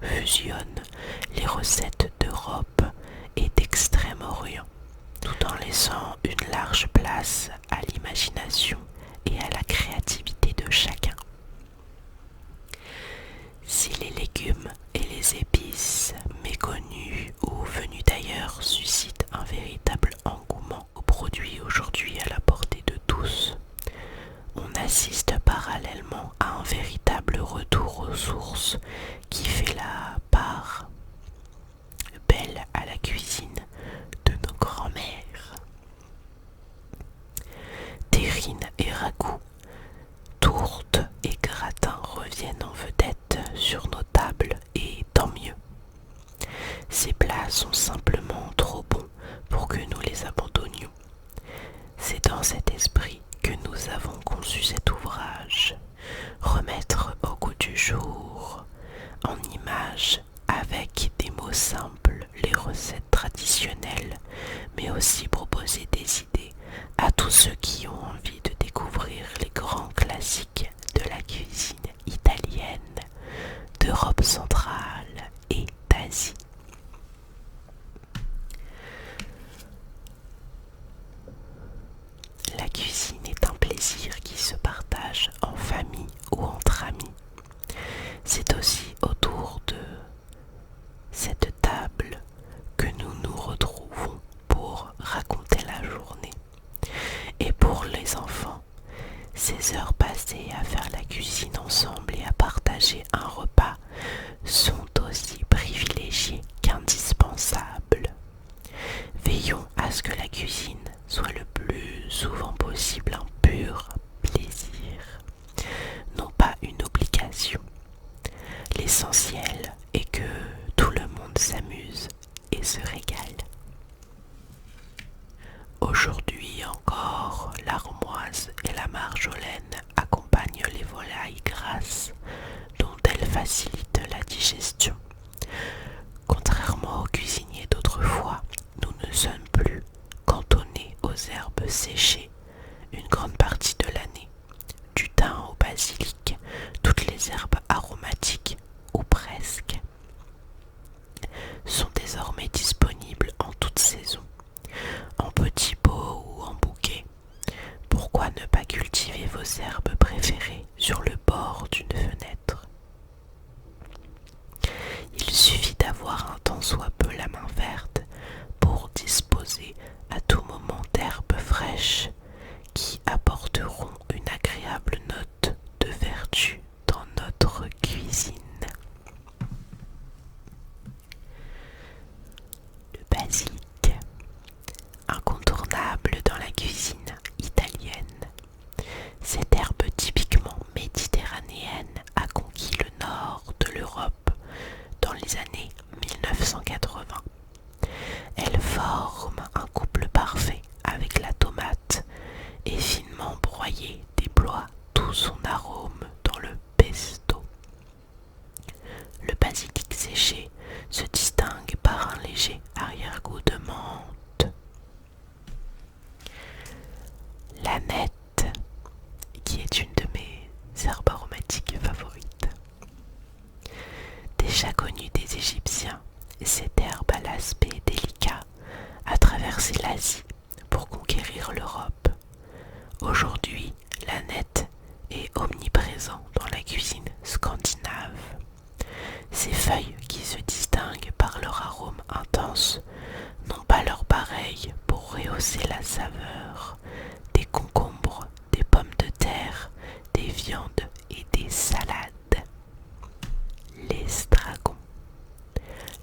fusionne les recettes d'Europe et d'Extrême-Orient, tout en laissant une large place à l'imagination et à la créativité de chacun. Si les légumes et les épices méconnus ou venus d'ailleurs suscitent un véritable engouement aux produits aujourd'hui à la portée de tous, on assiste parallèlement à un véritable retour aux sources qui fait la part belle à la cuisine de nos grands-mères. Terrines et ragoûts, tourtes et gratins reviennent en vedette sur nos tables et tant mieux. Ces plats sont simplement trop bons pour que nous les abandonnions. C'est dans cet esprit que nous avons conçu cet ouvrage, remettre au goût du jour, en images, avec des mots simples, les recettes traditionnelles, mais aussi proposer des idées à tous ceux qui ont envie de découvrir les grands classiques de la cuisine italienne, d'Europe centrale et d'Asie. La cuisine est un plaisir qui se partage en famille ou entre amis. C'est aussi autour de cette table que nous nous retrouvons pour raconter la journée. Et pour les enfants, ces heures passées à faire la cuisine ensemble et à partager un repas sont aussi privilégiées qu'indispensables. Veillons à ce que la cuisine soit le plus souvent possible un pur plaisir, non pas une obligation. L'essentiel est que tout le monde s'amuse et se régale. Aujourd'hui encore, l'armoise et la marjolaine accompagnent les volailles grasses dont elles facilitent la digestion. Contrairement aux cuisiniers d'autrefois, nous ne sommes plus cantonnés aux herbes séchées une grande partie de l'année. Du thym au basilic, toutes les herbes aromatiques, ou presque, sont désormais disponibles en toute saison, en petits pots ou en bouquets. Pourquoi ne pas cultiver vos herbes préférées sur le bord d'une fenêtre? Il suffit d'avoir un tant soit peu la main verte pour disposer à tout moment d'herbes fraîches qui apporteront une agréable note de vertu dans notre cuisine. Le basilic, incontournable dans la cuisine italienne. Cette herbe typiquement méditerranéenne a conquis le nord de l'Europe dans les années 1980. Elle forme un couple parfait avec la tomate et finement broyée déploie tout son arôme dans le pesto. Le basilic séché se distingue par un léger arrière-goût de menthe. L'aneth, qui est une de mes herbes aromatiques favorites. Déjà connue des Égyptiens, cette herbe à l'aspect délicat a traversé l'Asie pour conquérir l'Europe. Aujourd'hui, l'aneth est omniprésent dans la cuisine scandinave. Ces feuilles qui se distinguent par leur arôme intense n'ont pas leur pareil pour rehausser la saveur des concombres, des pommes de terre, des viandes et des salades. L'estragon.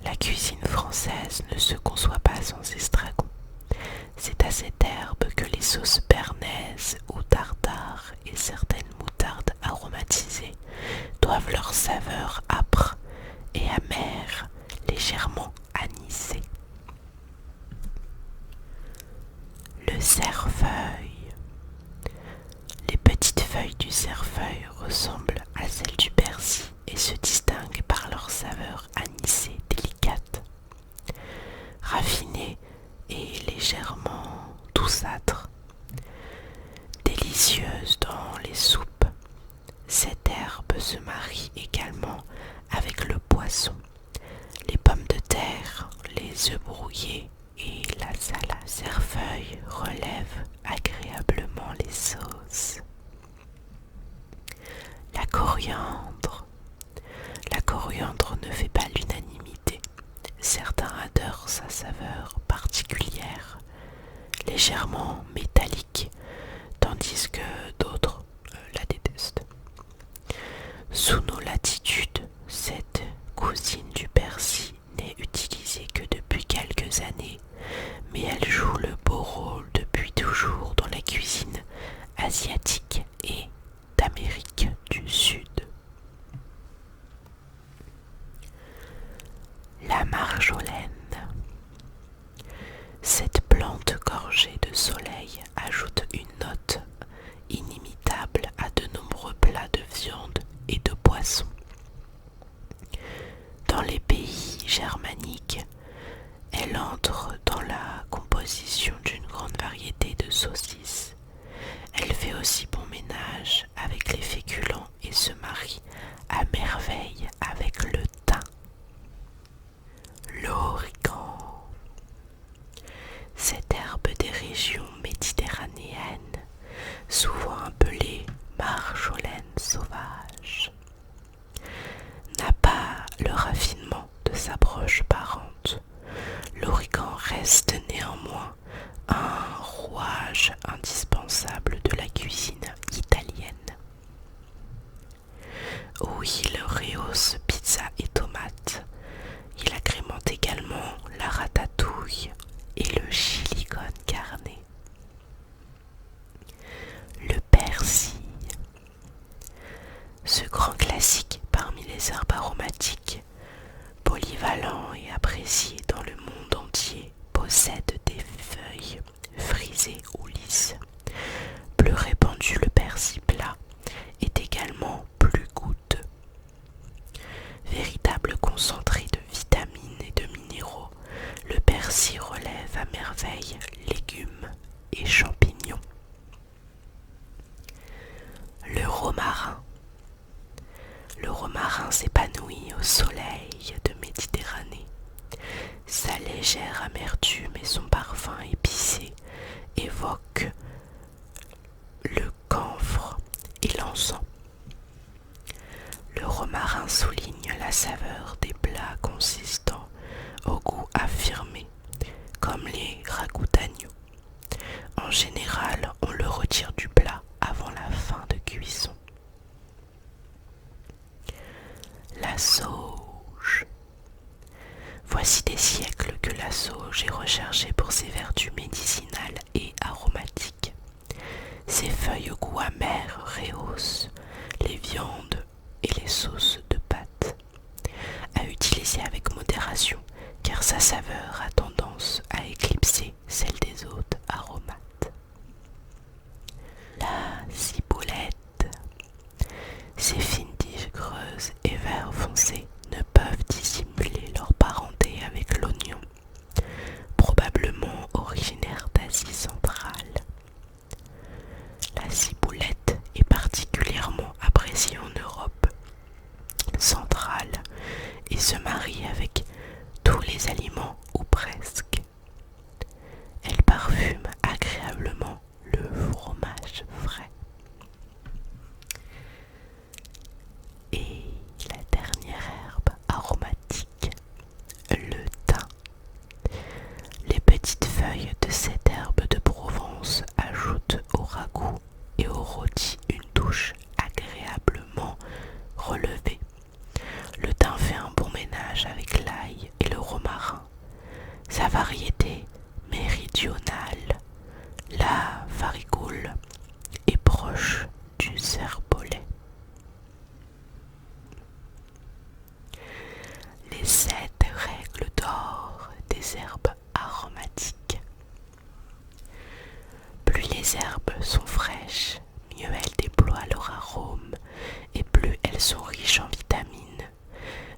La cuisine française ne se conçoit pas sans estragon. C'est à cette herbe que les sauces bernaises ou tartare et certaines moutardes aromatisées doivent leur saveur âpre et amère, légèrement anisée. Le cerfeuil. Les petites feuilles du cerfeuil ressemblent à celles du persil et se distinguent par leur saveur anisée délicate, raffinée et légèrement douceâtre. Délicieuse dans les soupes, cette herbe se marie également avec le poisson laurier et la cerfeuil relèvent agréablement les sauces. La coriandre. La coriandre ne fait pas l'unanimité. Certains adorent sa saveur particulière, légèrement métallique, tandis que d'autres la détestent. Sous nos latitudes, cette cousine du persil n'est utilisée que depuis quelques années, mais elle joue le beau rôle depuis toujours dans la cuisine asiatique et d'Amérique du Sud. La marjolaine. Cette plante gorgée de soleil ajoute une note inimitable à de nombreux plats de viande et de poisson. Dans les pays germaniques, elle entre dans la composition d'une grande variété de saucisses. Elle fait aussi bon ménage avec les féculents et se marie à merveille avec le thym. L'origan. Cette herbe des régions méditerranéennes, souvent appelée marjolaine sauvage, n'a pas le raffinement de sa proche parente. L'origan reste néanmoins un rouage indispensable de la cuisine italienne. Oui, il rehausse pizza et tomates. Il agrémente également la ratatouille et le chili con carne. Le persil. Ce grand classique parmi les herbes aromatiques, polyvalent et apprécié dans le monde entier, possède des feuilles frisées ou lisses. Plus répandu, le persil plat est également plus goûteux. Véritable concentré de vitamines et de minéraux, le persil relève à merveille légumes et champignons. Le romarin. Le romarin s'épanouit au soleil de Méditerranée. Sa légère amertume et son parfum épicé évoquent le camphre et l'encens. Le romarin souligne la saveur des plats consistants au goût affirmé, comme les ragoûts d'agneau. En général, on le retire du plat avant la fin de cuisson. La sauge. Voici des siècles que la sauge est recherchée pour ses vertus médicinales et aromatiques. Ses feuilles au goût amer rehaussent les viandes et les sauces de pâte. À utiliser avec modération, car sa saveur a tendance à éclipser celle des autres aromates. La ciboulette. Ses fines tiges creuses et vert foncé ne peuvent dissimuler leur parenté avec l'oignon, probablement originaire d'Asie centrale. La ciboulette est particulièrement appréciée en Europe centrale et se marie avec tous les aliments ou presque. Elle parfume agréablement le fromage frais. Et la dernière herbe aromatique, le thym. Les petites feuilles de cette herbe de Provence ajoutent au ragoût et au rôti une touche agréablement relevée. Le thym fait un bon ménage avec l'ail et le romarin. Sa variété méridionale, la farigoule, est proche du serpolet. Les 7 règles d'or des herbes aromatiques. Plus les herbes sont fraîches, mieux elles déploient leur arôme et plus elles sont riches en vitamines.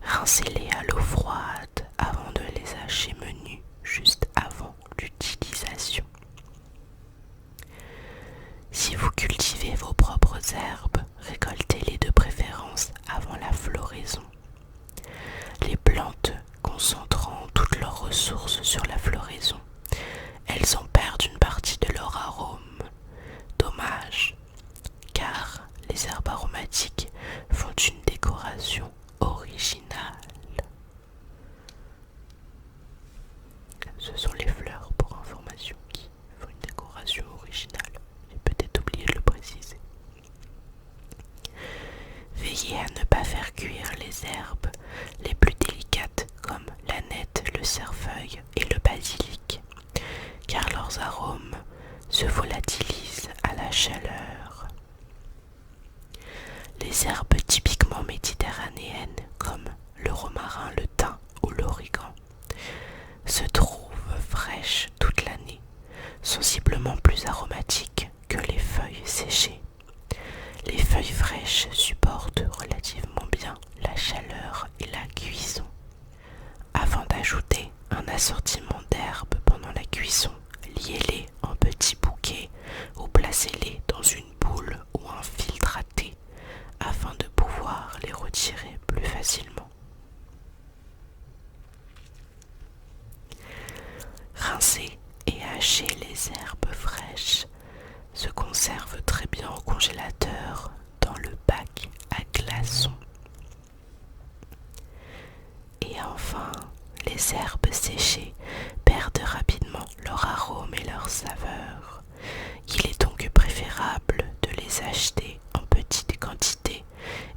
Rincez-les à l'eau froide avant de les hacher menus, juste avant l'utilisation. Si vous cultivez vos propres herbes, récoltez-les de préférence avant la floraison. Les plantes concentrant toutes leurs ressources sur la floraison romarin, le thym ou l'origan, se trouvent fraîches toute l'année, sensiblement plus aromatiques que les feuilles séchées. Les feuilles fraîches supportent relativement bien la chaleur et la cuisson. Avant d'ajouter un assortiment d'herbes pendant la cuisson, liez-les en petits bouquets ou placez-les dans une boule ou un filtre à thé afin de pouvoir les retirer plus facilement. Rincez et hachez les herbes fraîches se conservent très bien au congélateur dans le bac à glaçons. Et enfin, les herbes séchées perdent rapidement leur arôme et leur saveur. Il est donc préférable de les acheter en petite quantité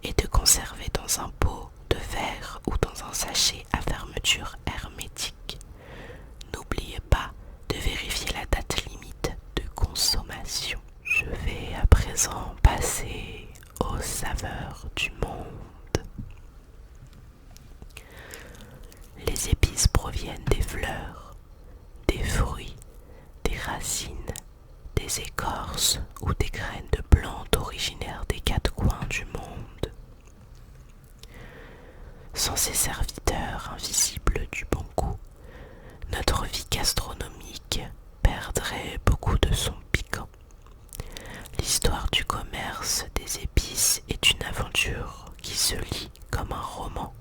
et de conserver dans un pot de verre ou dans un sachet à fermeture hermétique. N'oubliez pas de vérifier la date limite de consommation. Je vais à présent passer aux saveurs du monde. Les épices proviennent des fleurs, des fruits, des racines, des écorces ou des graines de plantes originaires des quatre coins du monde. Sans ces serviteurs invisibles du bon goût, notre vie gastronomique perdrait beaucoup de son piquant. L'histoire du commerce des épices est une aventure qui se lit comme un roman.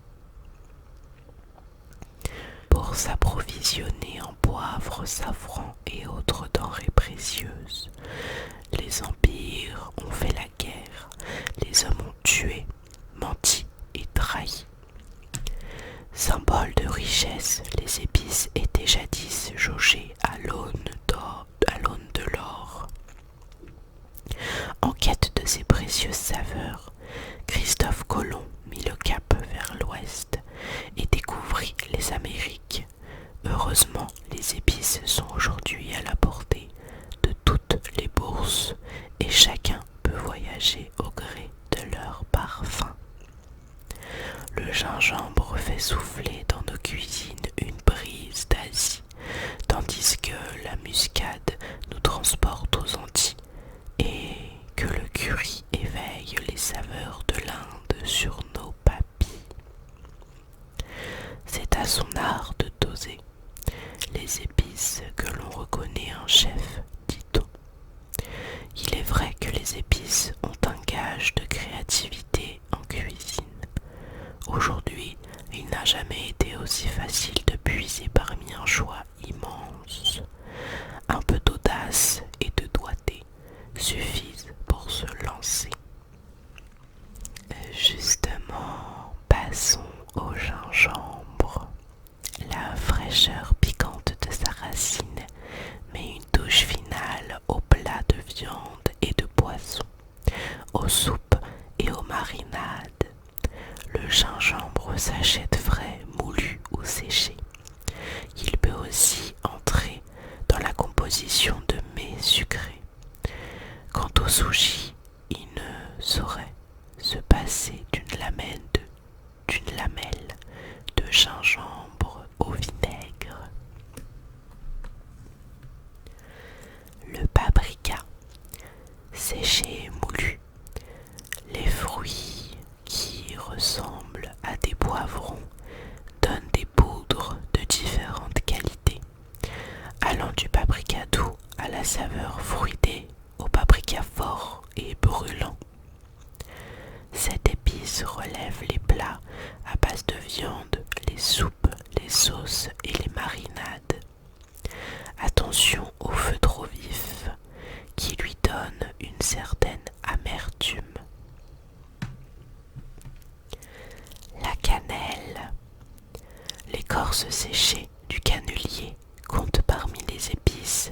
Pour s'approvisionner en poivre, safran et autres denrées précieuses, les empires ont fait la guerre, les hommes ont tué, menti et trahi. Symbole de richesse, les épices étaient jadis jaugées à l'aune de l'or. En quête de ces précieuses saveurs, Christophe Colomb mit le cap vers l'ouest et découvrit les Amériques. Heureusement, les épices sont aujourd'hui à la portée de toutes les bourses et chacun peut voyager au gré de leur parfum. Le gingembre fait souffler dans nos cuisines une brise d'Asie, tandis que la muscade nous transporte aux Antilles et que le curry éveille les saveurs de l'Inde sur nos papilles. C'est à son art de doser les épices que l'on reconnaît un chef, dit-on. Il est vrai que les épices ont un gage de créativité en cuisine. Aujourd'hui, il n'a jamais été aussi facile de puiser parmi un choix immense. Un peu d'audace et de doigté suffisent pour se lancer. Justement, passons au gingembre. La fraîcheur piquante de sa racine met une touche finale aux plats de viande et de poisson, aux soupes et aux marinades. Le gingembre s'achète frais, moulu ou séché. Il peut aussi entrer dans la composition de mets sucrés. Quant au sushi, il ne saurait se passer d'une lamelle de gingembre au vinaigre. Le paprika, séché et moulu. Les fruits qui ressemblent à des poivrons donnent des poudres de différentes qualités, allant du paprika doux à la saveur fruitée au paprika fort et brûlant. Cette épice relève les plats à base de viande, les soupes, les sauces et les marinades. Attention au feu trop vif qui lui donne une certaine amertume. La cannelle. L'écorce séchée du cannelier compte parmi les épices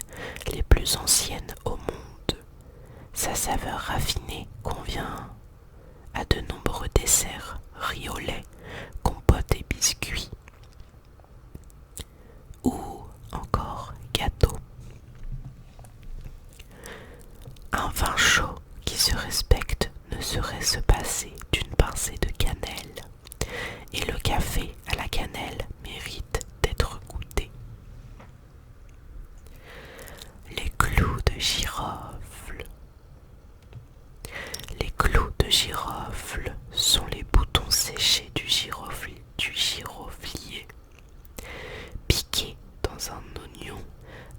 les plus anciennes au monde. Sa saveur raffinée convient à de nombreux desserts, riz au lait, compotes et biscuits, ou encore gâteaux. Un vin chaud qui se respecte ne saurait se passer d'une pincée de cannelle, et le café à la cannelle mérite d'être goûté. Les clous de girofle. Les clous de girofle sont les boutons séchés du giroflier, piqués dans un oignon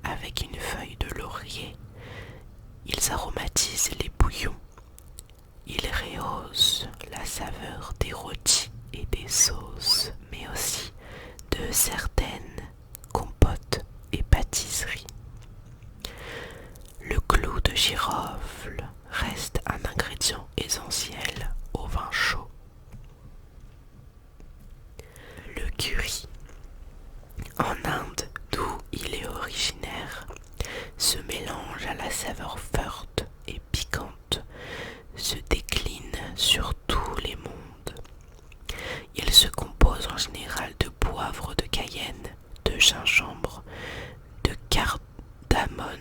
avec une feuille de laurier. Ils aromatisent les bouillons. Ils rehaussent la saveur des rôtis et des sauces, mais aussi de certaines compotes et pâtisseries. Le clou de girofle reste un ingrédient essentiel au vin chaud. Le curry. En Inde, d'où il est originaire, ce mélange à la saveur forte et piquante se décline sur tous les mondes. Il se compose en général de poivre de Cayenne, de gingembre, de cardamome,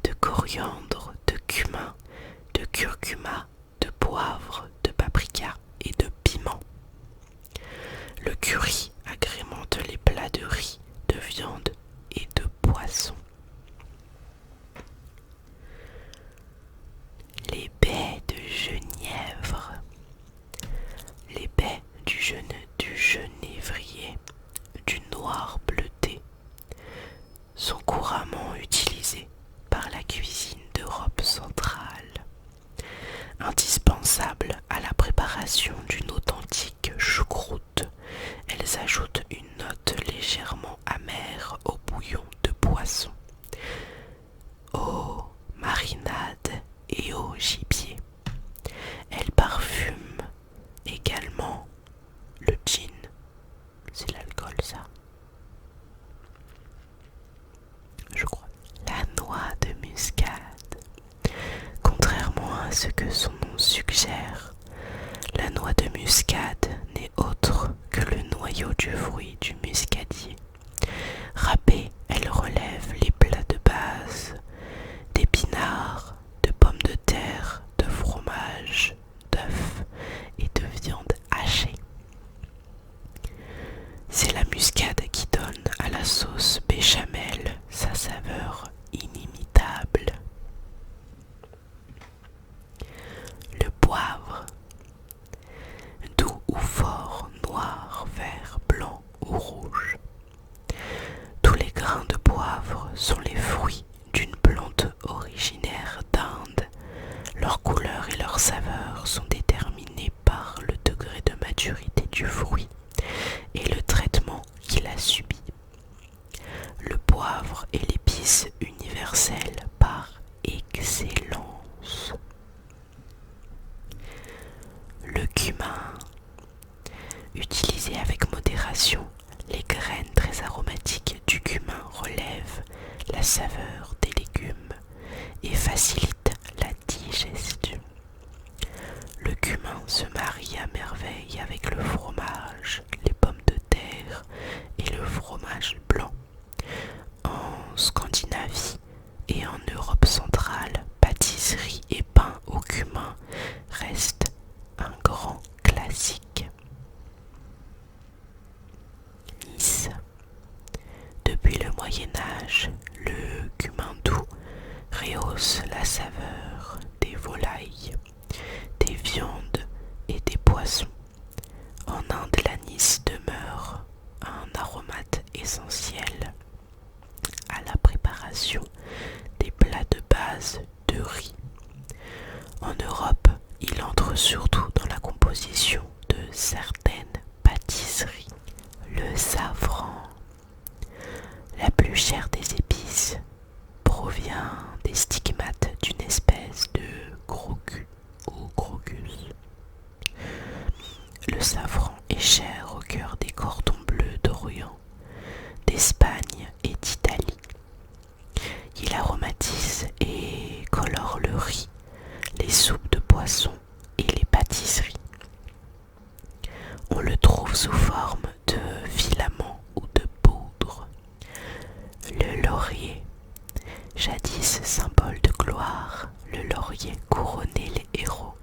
de coriandre, de cumin, de curcuma, de poivre, de paprika et de piment. Le curry agrémente les plats de riz, de viande et de poisson. Les baies de genièvre. Les baies du genévrier, du noir bleuté, sont couramment utilisées par la cuisine d'Europe centrale. Indispensables à la préparation d'une authentique choucroute, elles ajoutent une note légèrement amère au bouillon de poisson, aux marinades et au gibier. Elles parfument également le gin. C'est l'alcool, ça, je crois. La noix de muscade. Contrairement à ce que son nom suggère, la noix de muscade n'est autre que le noyau du fruit du muscadier. Râpée, elle relève les plats de base d'épinards, de pommes de terre, de fromage, d'œufs et de viande hachée. C'est la muscade qui donne à la sauce béchamel sa saveur inimitable. Le poivre, doux ou fort, noir, vert, blanc ou rouge. Tous les grains de poivre sont les fruits d'une plante originaire d'Inde. Leur couleur et leur saveur sont déterminées par le degré de maturité du fruit et le traitement qu'il a subi. Le poivre est l'épice universelle par excellence. Le cumin. Utilisé avec modération, les graines très aromatiques du cumin relèvent la saveur des légumes et facilitent la digestion. Le cumin se marie à merveille avec le fromage, les pommes de terre et le fromage blanc. En Scandinavie et en Europe centrale, pâtisserie et pain au cumin restent un grand classique. Nice. Depuis le Moyen-Âge, le cumin doux rehausse la saveur des volailles, des viandes et des poissons. En Inde, l'anis demeure un aromate essentiel à la préparation des plats de base de riz. En Europe, il entre surtout dans la composition de certaines pâtisseries. Le safran, la plus chère des épices, provient des stigmates d'une espèce de crocu ou crocus. Le safran est cher au cœur des cordons bleus d'Orient, d'Espagne et d'Italie. Il aromatise et colore le riz, les soupes de poisson et les pâtisseries. On le trouve sous forme de filaments ou de poudre. Le laurier, jadis symbole de gloire, le laurier couronnait les héros.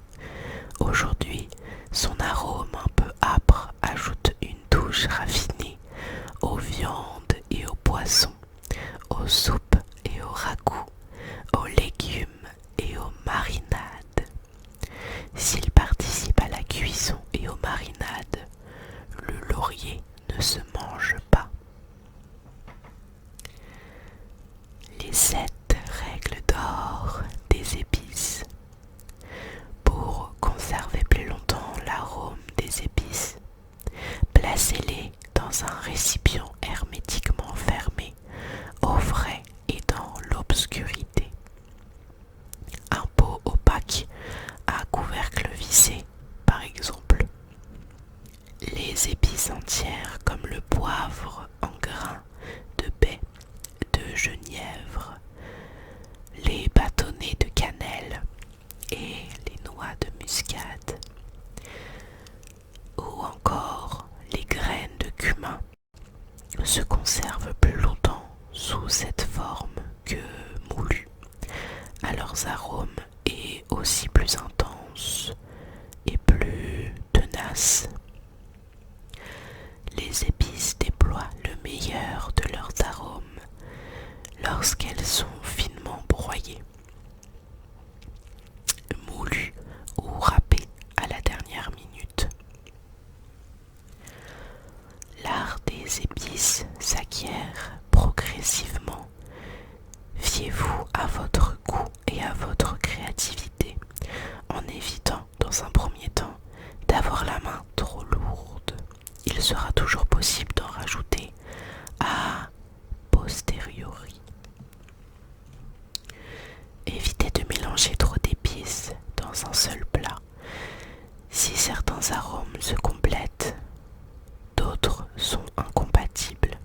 Aujourd'hui, son arôme un peu âpre ajoute une touche raffinée aux viandes et aux poissons, aux soupes et aux ragoûts, aux légumes et aux marinades. S'il participe à la cuisson et aux marinades, le laurier ne se mange pas. Les 7 règles d'or des épices. Pour conserver plus longtemps l'arôme des épices, placez-les dans un récipient hermétiquement fermé, au frais et dans l'obscurité. Un pot opaque à couvercle vissé, par exemple. Les épices entières comme le poivre en grains de baie, de genièvre, les bâtonnets de cannelle et les noix de muscade, ou encore les graines de cumin se conservent plus longtemps sous cette forme que moulues, à leurs arômes est aussi plus intense et plus tenace. Les épices déploient le meilleur de leurs arômes lorsqu'elles sont finement broyées, moulues ou râpées à la dernière minute. L'art des épices s'acquiert progressivement. Fiez-vous à votre goût et à votre créativité, en évitant dans un premier temps d'avoir la main trop lourde. Il sera toujours possible d'en rajouter a posteriori. Évitez de mélanger trop d'épices dans un seul plat. Si certains arômes se complètent, d'autres sont incompatibles.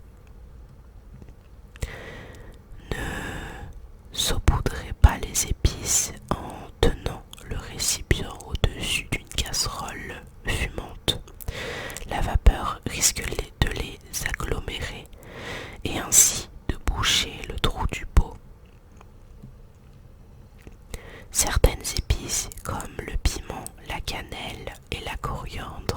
Ne saupoudrez pas les épices en tenant le récipient au-dessus d'une casserole fumante. La vapeur risque de les agglomérer et ainsi de boucher le trou du pot. Certaines épices comme le piment, la cannelle et la coriandre